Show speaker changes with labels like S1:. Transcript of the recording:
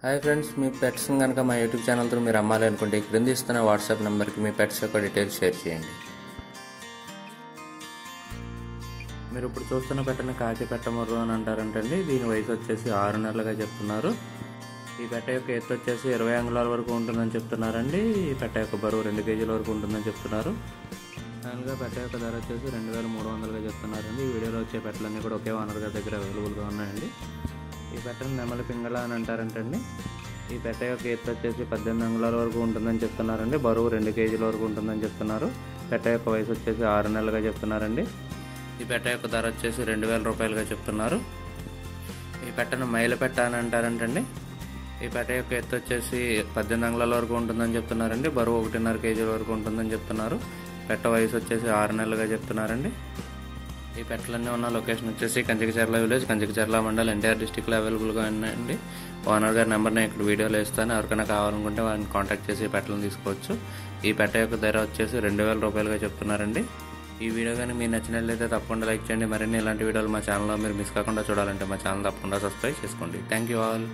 S1: Hi friends, మీ పెట్స్ని కనుక మా YouTube ఛానల్తో మీరు అమ్మాలి అనుకుంటే క్రింద ఇస్తున్న వాట్సాప్ నెంబర్కి మీ పెట్స్ యొక్క డీటెయిల్స్ షేర్ చేయండి. మీరు ఇప్పుడు చూస్తున్న పెట్టని కాకి పెట్టమర్రు అని అంటారంటండి. దీని వయసు వచ్చేసి 6 నెలలుగా చెప్తున్నారు. ఈ పెట్ట యొక్క ఎత్తు వచ్చేసి 20 అంగుళాల వరకు ఉంటుందని చెప్తున్నారండి. ఈ పెట్ట యొక్క బరువు 2 కేజీల వరకు ఉంటుందని చెప్తున్నారు. ఫైనల్గా పెట్ట యొక్క ధర వచ్చేసి 2300గా చెప్తున్నారండి. ఈ వీడియోలో వచ్చే పెట్టలన్నీ కూడా ఒకే ఓనర్ గారి దగ్గర అవైలబుల్గా ఉన్నాయండి. ఈ పెట్టను నెమలి పింగళ అని అంటారంటండి. ఈ పెట్ట యొక్క ఎత్తు వచ్చేసి 18 అంగుళాల వరకు ఉంటుందని చెప్తున్నారండి. బరువు 2 కేజీల వరకు ఉంటుందని చెప్తున్నారు. పెట్ట యొక్క వయసు వచ్చేసి 6 నెలలుగా చెప్తున్నారండి. ఈ పెట్ట యొక్క ధర వచ్చేసి 2000 రూపాయలుగా చెప్తున్నారు. ఈ పెట్టను మైల పెట్ట అని అంటారంటండి. ఈ పెట్ట యొక్క ఎత్తు వచ్చేసి 18 అంగుళాల వరకు ఉంటుందని చెప్తున్నారండి. బరువు 1.5 కేజీల వరకు ఉంటుందని చెప్తున్నారు. పెట్ట వయసు వచ్చేసి 6 నెలలుగా చెప్తున్నారండి. ఈ పెట్టలన్నీ ఉన్న లొకేషన్ వచ్చేసి కంచికచర్ల విలేజ్, కంచికచర్ల మండల్, ఎన్టీఆర్ డిస్టిక్లో అవైలబుల్గా ఉన్నాయండి. ఓనర్ గారి నెంబర్ నేను ఇక్కడ వీడియోలో ఇస్తాను. ఎవరికైనా కావాలనుకుంటే వారిని కాంటాక్ట్ చేసి ఈ పెట్టలను తీసుకోవచ్చు. ఈ పెట్ట యొక్క ధర వచ్చేసి 2000 రూపాయలుగా చెప్తున్నారండి. ఈ వీడియో కానీ మీకు నచ్చినట్లయితే తప్పకుండా లైక్ చేయండి. మరిన్ని ఇలాంటి వీడియోలు మా ఛానల్లో మీరు మిస్ కాకుండా చూడాలంటే మా ఛానల్ తప్పకుండా సబ్స్క్రైబ్ చేసుకోండి. Thank you all.